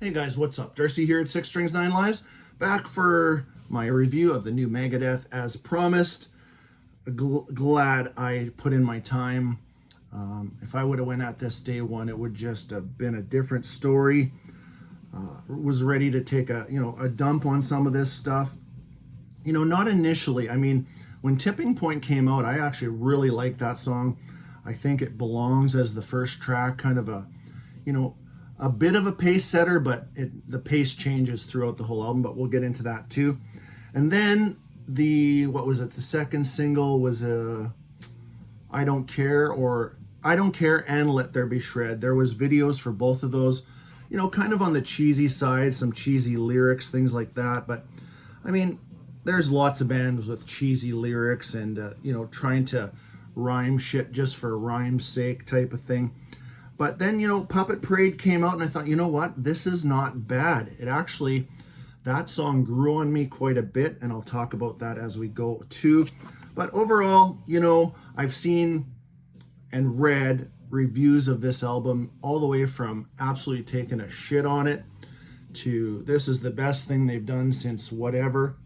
Hey guys, what's up? Darcy here at Six Strings Nine Lives, back for my review of the new Megadeth as promised. Glad I put in my time. If I would have went at this day one, it would just have been a different story. Was ready to take a dump on some of this stuff. Not initially. I mean, when Tipping Point came out, I actually really liked that song. I think it belongs as the first track, kind of a bit of a pace setter, but the pace changes throughout the whole album, but we'll get into that too. And then the second single was I Don't Care and Let There Be Shred. There was videos for both of those, kind of on the cheesy side, some cheesy lyrics, things like that. But I mean, there's lots of bands with cheesy lyrics and, trying to rhyme shit just for rhyme's sake type of thing. But then, Puppet Parade came out and I thought, you know what? This is not bad. That song grew on me quite a bit, and I'll talk about that as we go too. But overall, I've seen and read reviews of this album all the way from absolutely taking a shit on it to this is the best thing they've done since whatever,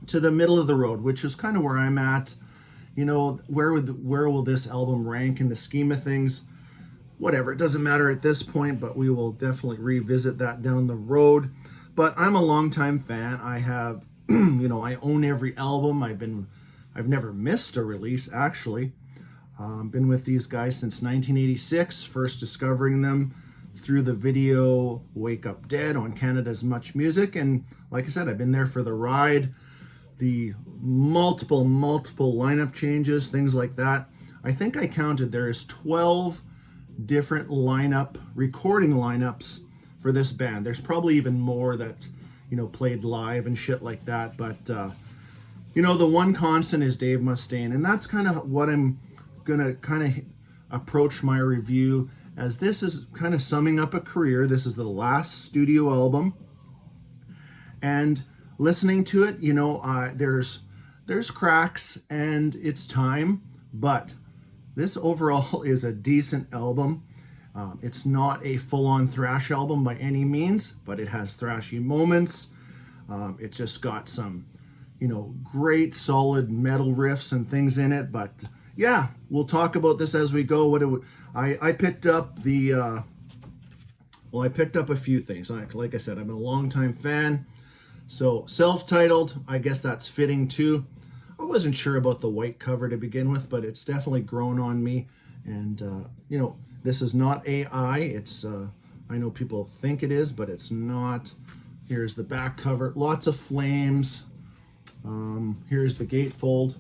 to the middle of the road, which is kind of where I'm at. Where will this album rank in the scheme of things? Whatever, it doesn't matter at this point, but we will definitely revisit that down the road. But I'm a longtime fan. I have, I own every album. I've never missed a release, actually. Been with these guys since 1986, first discovering them through the video Wake Up Dead on Canada's Much Music. And like I said, I've been there for the ride, the multiple lineup changes, things like that. I think I counted there's 12 different recording lineups for this band. There's probably even more that played live and shit like that, but the one constant is Dave Mustaine, and that's kind of what I'm gonna kind of approach my review as. This is kind of summing up a career. This is the last studio album, and listening to it, there's cracks and it's time, but this overall is a decent album. It's not a full-on thrash album by any means, but it has thrashy moments. It's just got some, great solid metal riffs and things in it. But yeah, we'll talk about this as we go. I picked up I picked up a few things. Like I said, I'm a longtime fan. So self-titled, I guess that's fitting too. I wasn't sure about the white cover to begin with, but it's definitely grown on me. And, this is not AI. It's, I know people think it is, but it's not. Here's the back cover. Lots of flames. Here's the gatefold.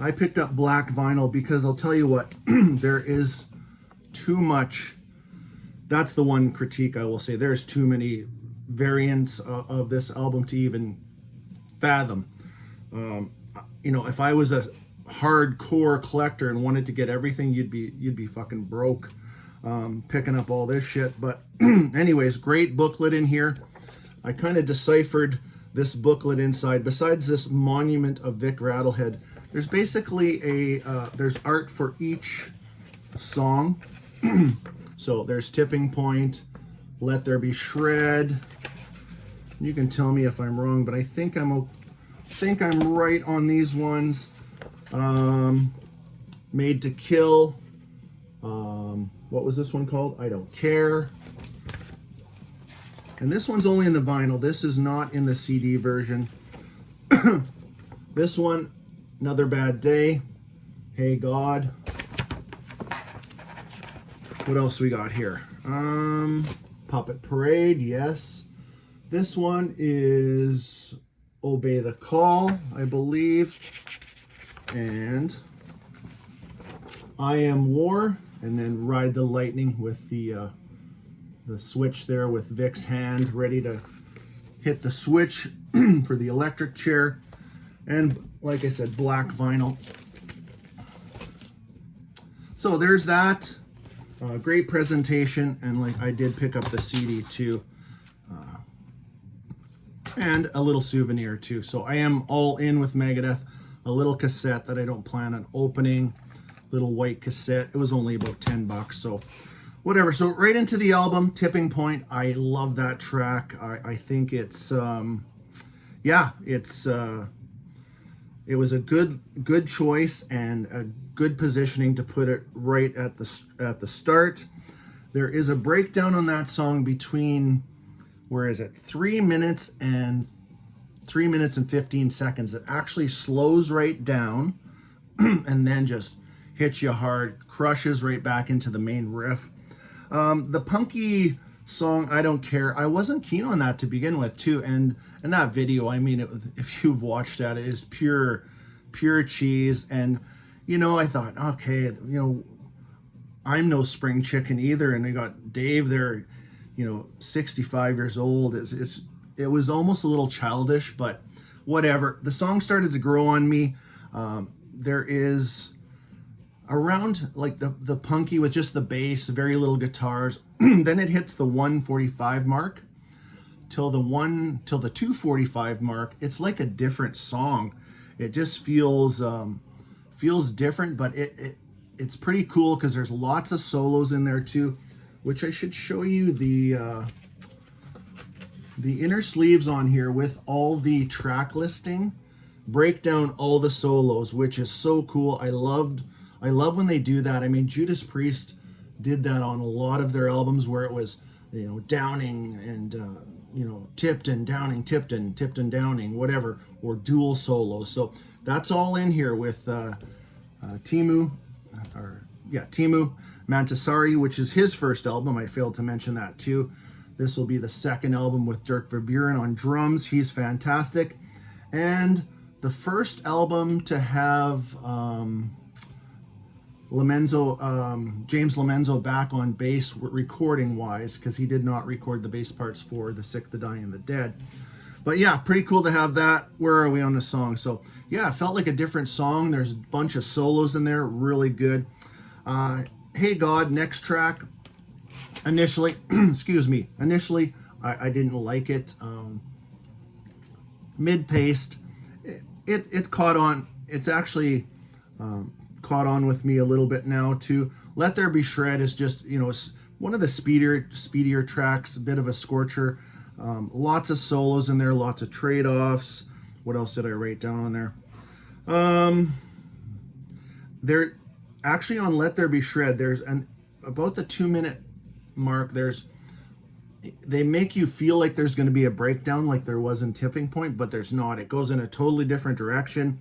I picked up black vinyl because I'll tell you what, there is too much. That's the one critique I will say. There's too many variants of this album to even fathom. If I was a hardcore collector and wanted to get everything, you'd be fucking broke picking up all this shit. But anyways, great booklet in here. I kind of deciphered this booklet inside. Besides this monument of Vic Rattlehead, there's basically there's art for each song. So there's Tipping Point, Let There Be Shred. You can tell me if I'm wrong, but I think I'm right on these ones. Made to Kill. What was this one called? I Don't Care. And this one's only in the vinyl. This is not in the CD version. This one, Another Bad Day. Hey God. What else we got here? Puppet Parade, yes. This one is Obey the Call, I believe. And I Am War, and then Ride the Lightning with the switch there with Vic's hand ready to hit the switch for the electric chair. And like I said, black vinyl. So there's that. Great presentation, and like I did pick up the CD too. And a little souvenir too. So I am all in with Megadeth. A little cassette that I don't plan on opening. Little white cassette. It was only about $10, so whatever. So right into the album, Tipping Point. I love that track. I think it's yeah, it was a good choice and a good positioning to put it right at the start. There is a breakdown on that song between, where is it, 3 minutes and 15 seconds. It actually slows right down and then just hits you hard, crushes right back into the main riff. The punky song, I Don't Care, I wasn't keen on that to begin with too, and that video, I mean, if you've watched that, it is pure cheese. And I thought, okay, I'm no spring chicken either, and I got Dave there, 65 years old. It was almost a little childish, but whatever. The song started to grow on me. There is around like the punky with just the bass, very little guitars. Then it hits the 145 mark till the 245 mark. It's like a different song. It just feels different, but it's pretty cool because there's lots of solos in there too, which I should show you the inner sleeves on here with all the track listing, break down all the solos, which is so cool. I love when they do that. I mean, Judas Priest did that on a lot of their albums where it was, downing and, tipped and downing, tipped and downing, whatever, or dual solos. So that's all in here with Teemu Mantasari, which is his first album. I failed to mention that too. This will be the second album with Dirk Verburen on drums. He's fantastic. And the first album to have James Lomenzo back on bass recording wise, because he did not record the bass parts for The Sick, the Dying, and the Dead. But yeah, pretty cool to have that. Where are we on the song? So yeah, it felt like a different song. There's a bunch of solos in there, really good. Hey God, next track. Initially, I didn't like it. Mid-paced, it caught on. It's actually caught on with me a little bit now too. Let There Be Shred is just, one of the speedier tracks, a bit of a scorcher. Lots of solos in there, lots of trade-offs. What else did I write down on there? There actually, on Let There Be Shred, there's about the 2-minute mark, they make you feel like there's going to be a breakdown like there was in Tipping Point, but there's not. It goes in a totally different direction.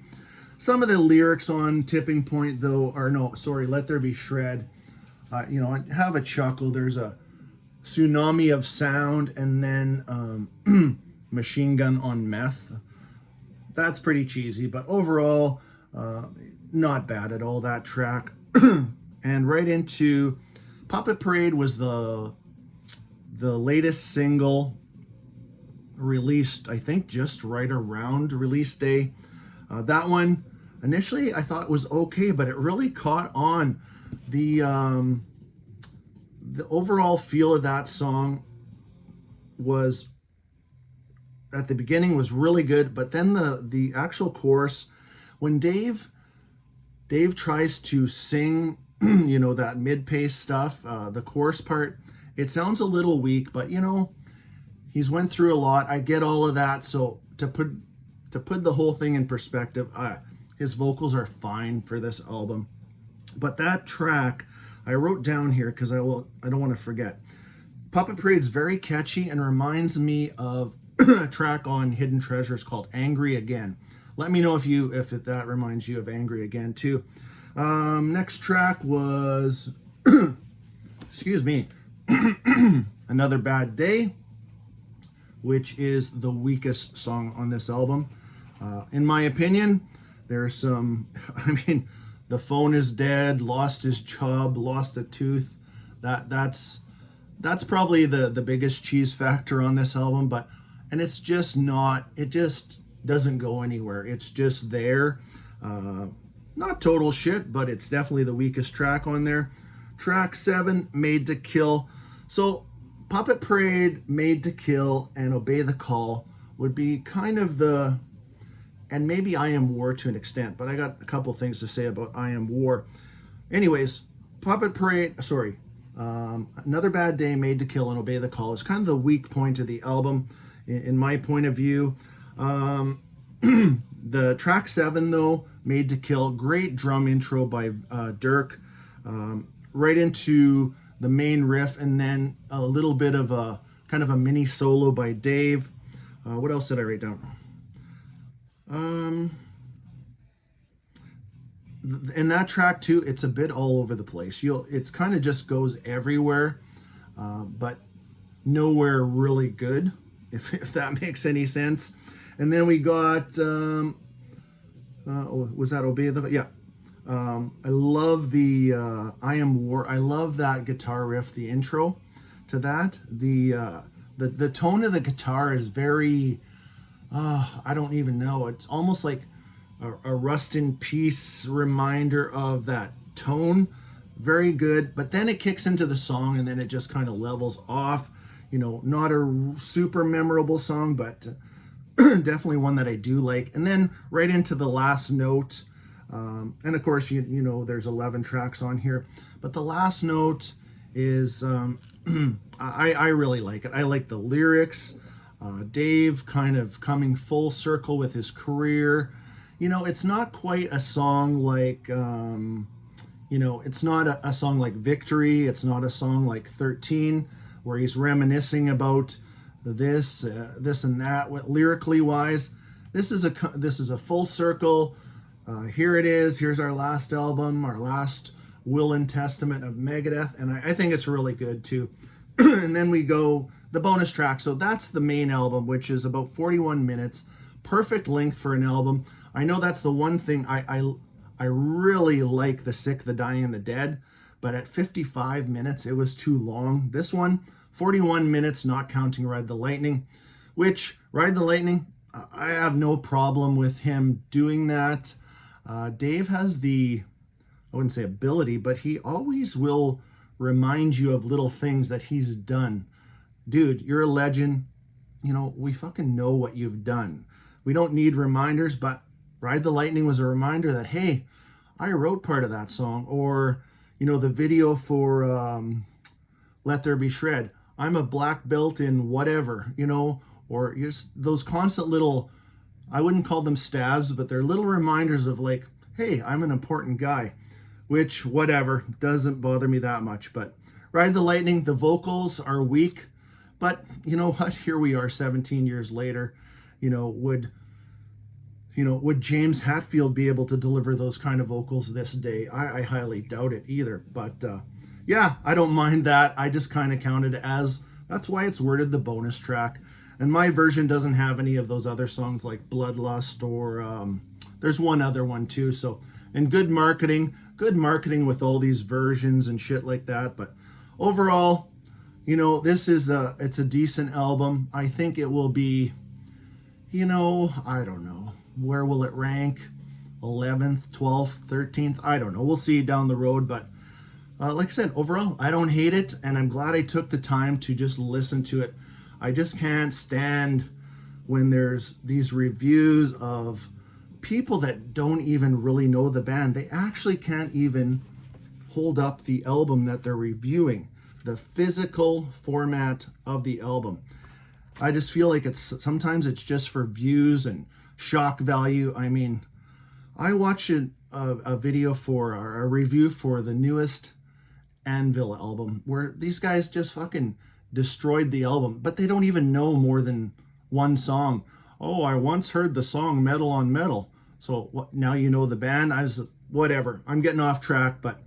Some of the lyrics on Tipping Point, though, Let There Be Shred, have a chuckle. There's a tsunami of sound, and then Machine Gun on Meth. That's pretty cheesy, but overall, not bad at all, that track. And right into Puppet Parade was the latest single, released, I think, just right around release day. That one, initially, I thought was okay, but it really caught on. The overall feel of that song was, at the beginning, was really good, but then the actual chorus, when Dave tries to sing, that mid-pace stuff, the chorus part, it sounds a little weak, but he's went through a lot. I get all of that. So to put the whole thing in perspective, his vocals are fine for this album. But that track I wrote down here because I don't want to forget. Puppet Parade's very catchy and reminds me of a track on Hidden Treasures called Angry Again. Let me know if that reminds you of Angry Again too. Next track was excuse me, Another Bad Day, which is the weakest song on this album. In my opinion, there's some, The Phone Is Dead, Lost His Job, Lost a Tooth. That's probably the biggest cheese factor on this album, and it's just not, it just doesn't go anywhere. It's just there. Not total shit, but it's definitely the weakest track on there. Track 7, Made to Kill. So Puppet Parade, Made to Kill, and Obey the Call would be kind of and maybe I Am War to an extent, but I got a couple things to say about I Am War. Anyways, Another Bad Day, Made to Kill, and Obey the Call is kind of the weak point of the album, in my point of view. The track 7, though, Made to Kill, great drum intro by Dirk, right into the main riff, and then a little bit of a kind of a mini solo by Dave. What else did I write down? In that track too, it's a bit all over the place. It's kind of just goes everywhere, but nowhere really good, if that makes any sense. And then we got was that Obey the? Yeah. I love the I Am War. I love that guitar riff, the intro to that. The tone of the guitar is very, I don't even know. It's almost like a Rust in Peace reminder of that tone. Very good. But then it kicks into the song, and then it just kind of levels off. You know, not a super memorable song, but definitely one that I do like. And then right into the last note. And of course, you know, there's 11 tracks on here, but the last note is, I really like it. I like the lyrics. Dave kind of coming full circle with his career. You know, it's not quite a song like, you know, it's not a song like Victory. It's not a song like 13, where he's reminiscing about this and that, lyrically wise. This is a full circle. Here it is. Here's our last album, our last will and testament of Megadeth, and I think it's really good too. And then we go the bonus track. So that's the main album, which is about 41 minutes, perfect length for an album. I know that's the one thing I really like, The Sick, the Dying, and the Dead, but at 55 minutes it was too long. This one, 41 minutes, not counting Ride the Lightning, which Ride the Lightning, I have no problem with him doing that. Dave has the, I wouldn't say ability, but he always will remind you of little things that he's done. Dude, you're a legend. You know, we fucking know what you've done. We don't need reminders, but Ride the Lightning was a reminder that, hey, I wrote part of that song. Or, you know, the video for Let There Be Shred. I'm a black belt in whatever, you know, or just those constant little, I wouldn't call them stabs, but they're little reminders of like, hey, I'm an important guy, which whatever, doesn't bother me that much. But Ride the Lightning, the vocals are weak, but you know what? Here we are 17 years later. Would James Hetfield be able to deliver those kind of vocals this day? I highly doubt it either. But yeah, I don't mind that. I just kind of counted it as, that's why it's worded the bonus track. And my version doesn't have any of those other songs like Bloodlust, or there's one other one too. So, and good marketing with all these versions and shit like that. But overall, this is it's a decent album. I think it will be, I don't know. Where will it rank? 11th, 12th, 13th? I don't know. We'll see down the road. But like I said, overall, I don't hate it. And I'm glad I took the time to just listen to it. I just can't stand when there's these reviews of people that don't even really know the band. They actually can't even hold up the album that they're reviewing, the physical format of the album. I just feel like sometimes it's just for views and shock value. I mean, I watched a video for a review for the newest Anvil album where these guys just fucking destroyed the album, but they don't even know more than one song. Oh, I once heard the song Metal on Metal. So what, now you know the band? Whatever. I'm getting off track, but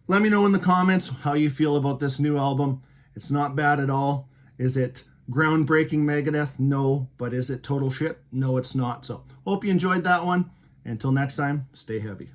let me know in the comments how you feel about this new album. It's not bad at all. Is it groundbreaking Megadeth? No. But is it total shit? No, it's not. So hope you enjoyed that one. Until next time, stay heavy.